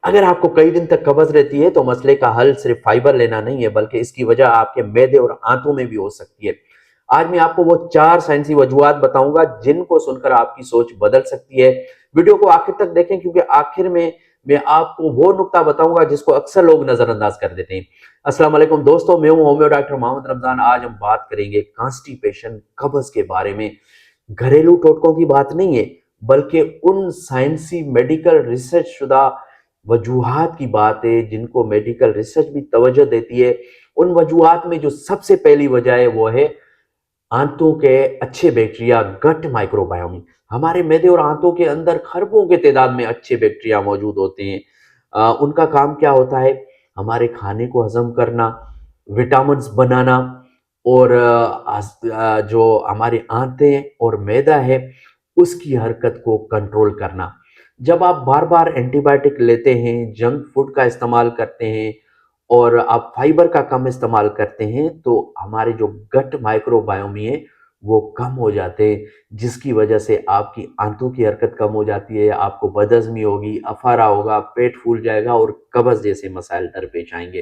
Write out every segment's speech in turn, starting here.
اگر آپ کو کئی دن تک قبض رہتی ہے تو مسئلے کا حل صرف فائبر لینا نہیں ہے، بلکہ اس کی وجہ آپ کے معدے اور آنتوں میں بھی ہو سکتی ہے۔ آج میں آپ کو وہ 4 سائنسی وجوہات بتاؤں گا جن کو سن کر آپ کی سوچ بدل سکتی ہے۔ ویڈیو کو آخر تک دیکھیں کیونکہ آخر میں آپ کو وہ نکتہ بتاؤں گا جس کو اکثر لوگ نظر انداز کر دیتے ہیں۔ السلام علیکم دوستو، میں ہوں ہومیو ڈاکٹر محمد رمضان۔ آج ہم بات کریں گے کانسٹیپیشن، قبض کے بارے میں۔ گھریلو ٹوٹکوں کی بات نہیں ہے، بلکہ ان سائنسی میڈیکل ریسرچ شدہ وجوہات کی بات ہے جن کو میڈیکل ریسرچ بھی توجہ دیتی ہے۔ ان وجوہات میں جو سب سے پہلی وجہ ہے وہ ہے آنتوں کے اچھے بیکٹیریا، گٹ مائکروبائوم۔ ہمارے معدے اور آنتوں کے اندر خربوں کے تعداد میں اچھے بیکٹیریا موجود ہوتے ہیں۔ ان کا کام کیا ہوتا ہے؟ ہمارے کھانے کو ہضم کرنا، وٹامنز بنانا، اور جو ہماری آنتیں اور معدہ ہے اس کی حرکت کو کنٹرول کرنا۔ جب آپ بار بار اینٹی بائیوٹک لیتے ہیں، جنک فوڈ کا استعمال کرتے ہیں اور آپ فائبر کا کم استعمال کرتے ہیں تو ہمارے جو گٹ مائکرو بائیومی ہے وہ کم ہو جاتے ہیں، جس کی وجہ سے آپ کی آنتوں کی حرکت کم ہو جاتی ہے، آپ کو بدہضمی ہوگی، افارہ ہوگا، پیٹ پھول جائے گا اور قبض جیسے مسائل درپیش آئیں گے۔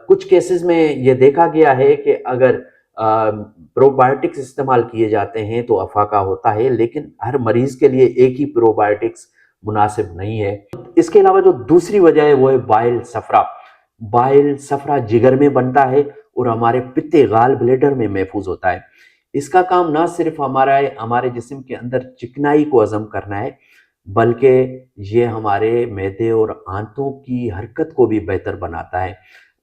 کچھ کیسز میں یہ دیکھا گیا ہے کہ اگر پرو بایوٹکس استعمال کیے جاتے ہیں تو افاقہ ہوتا ہے، لیکن ہر مریض کے لیے ایک ہی پرو بایوٹکس مناسب نہیں ہے۔ اس کے علاوہ جو دوسری وجہ ہے وہ ہے بائل صفرا۔ بائل صفرا جگر میں بنتا ہے اور ہمارے پتے گال بلیڈر میں محفوظ ہوتا ہے۔ اس کا کام نہ صرف ہمارے جسم کے اندر چکنائی کو ہضم کرنا ہے، بلکہ یہ ہمارے معدے اور آنتوں کی حرکت کو بھی بہتر بناتا ہے۔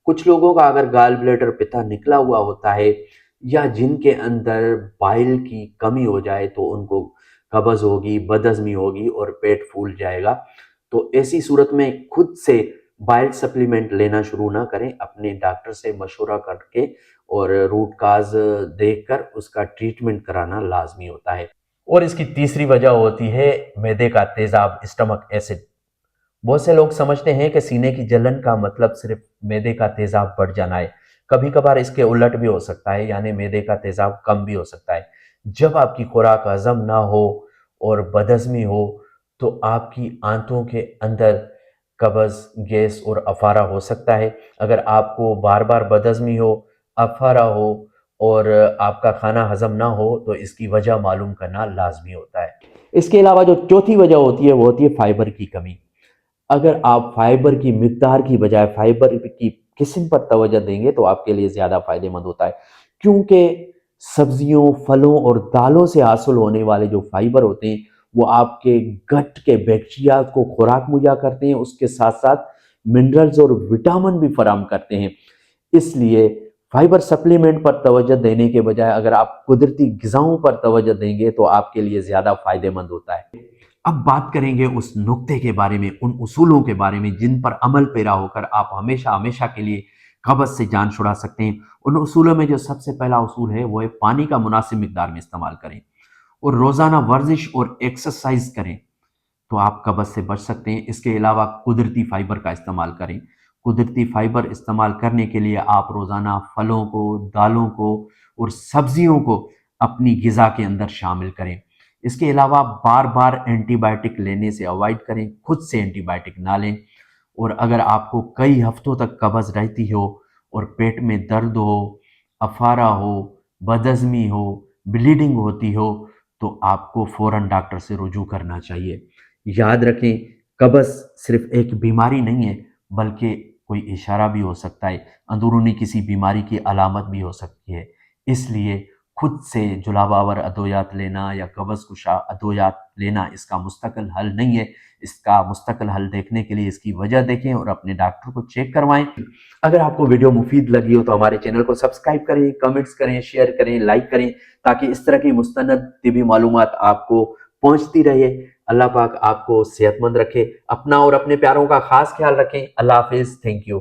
کچھ لوگوں کا اگر گال بلیڈر پتا نکلا ہوا ہوتا ہے یا جن کے اندر بائل کی کمی ہو جائے تو ان کو قبض ہوگی، بدہضمی ہوگی اور پیٹ پھول جائے گا۔ تو ایسی صورت میں خود سے بائل سپلیمنٹ لینا شروع نہ کریں، اپنے ڈاکٹر سے مشورہ کر کے اور روٹ کاز دیکھ کر اس کا ٹریٹمنٹ کرانا لازمی ہوتا ہے۔ اور اس کی تیسری وجہ ہوتی ہے معدے کا تیزاب، اسٹمک ایسڈ۔ بہت سے لوگ سمجھتے ہیں کہ سینے کی جلن کا مطلب صرف معدے کا تیزاب بڑھ جانا ہے۔ کبھی کبھار اس کے الٹ بھی ہو سکتا ہے، یعنی معدے کا تیزاب کم بھی ہو سکتا ہے۔ جب آپ کی خوراک ہضم نہ ہو اور بدہضمی ہو تو آپ کی آنتوں کے اندر قبض، گیس اور افارہ ہو سکتا ہے۔ اگر آپ کو بار بار بدہضمی ہو، افارہ ہو اور آپ کا کھانا ہضم نہ ہو تو اس کی وجہ معلوم کرنا لازمی ہوتا ہے۔ اس کے علاوہ جو چوتھی وجہ ہوتی ہے وہ ہوتی ہے فائبر کی کمی۔ اگر آپ فائبر کی مقدار کی بجائے فائبر کی قسم پر توجہ دیں گے تو آپ کے لیے زیادہ فائدہ مند ہوتا ہے، کیونکہ سبزیوں، پھلوں اور دالوں سے حاصل ہونے والے جو فائبر ہوتے ہیں وہ آپ کے گٹ کے بیکٹیریا کو خوراک مہیا کرتے ہیں، اس کے ساتھ ساتھ منرلز اور وٹامن بھی فراہم کرتے ہیں۔ اس لیے فائبر سپلیمنٹ پر توجہ دینے کے بجائے اگر آپ قدرتی غذاؤں پر توجہ دیں گے تو آپ کے لیے زیادہ فائدہ مند ہوتا ہے۔ اب بات کریں گے اس نقطے کے بارے میں، ان اصولوں کے بارے میں جن پر عمل پیرا ہو کر آپ ہمیشہ کے لیے قبض سے جان چھڑا سکتے ہیں۔ ان اصولوں میں جو سب سے پہلا اصول ہے وہ ہے پانی کا مناسب مقدار میں استعمال کریں اور روزانہ ورزش اور ایکسرسائز کریں تو آپ قبض سے بچ سکتے ہیں۔ اس کے علاوہ قدرتی فائبر کا استعمال کریں۔ قدرتی فائبر استعمال کرنے کے لیے آپ روزانہ پھلوں کو، دالوں کو اور سبزیوں کو اپنی غذا کے اندر شامل کریں۔ اس کے علاوہ بار بار اینٹی بائیوٹک لینے سے اوائڈ کریں، خود سے اینٹی بائیوٹک نہ لیں۔ اور اگر آپ کو کئی ہفتوں تک قبض رہتی ہو اور پیٹ میں درد ہو، افارہ ہو، بدہضمی ہو، بلیڈنگ ہوتی ہو تو آپ کو فوراً ڈاکٹر سے رجوع کرنا چاہیے۔ یاد رکھیں، قبض صرف ایک بیماری نہیں ہے بلکہ کوئی اشارہ بھی ہو سکتا ہے، اندرونی کسی بیماری کی علامت بھی ہو سکتی ہے۔ اس لیے خود سے جلاب آور ادویات لینا یا قبض کشا ادویات لینا اس کا مستقل حل نہیں ہے۔ اس کا مستقل حل دیکھنے کے لیے اس کی وجہ دیکھیں اور اپنے ڈاکٹر کو چیک کروائیں۔ اگر آپ کو ویڈیو مفید لگی ہو تو ہمارے چینل کو سبسکرائب کریں، کمنٹس کریں، شیئر کریں، لائک کریں تاکہ اس طرح کی مستند طبی معلومات آپ کو پہنچتی رہے۔ اللہ پاک آپ کو صحت مند رکھے، اپنا اور اپنے پیاروں کا خاص خیال رکھیں۔ اللہ حافظ، تھینک یو۔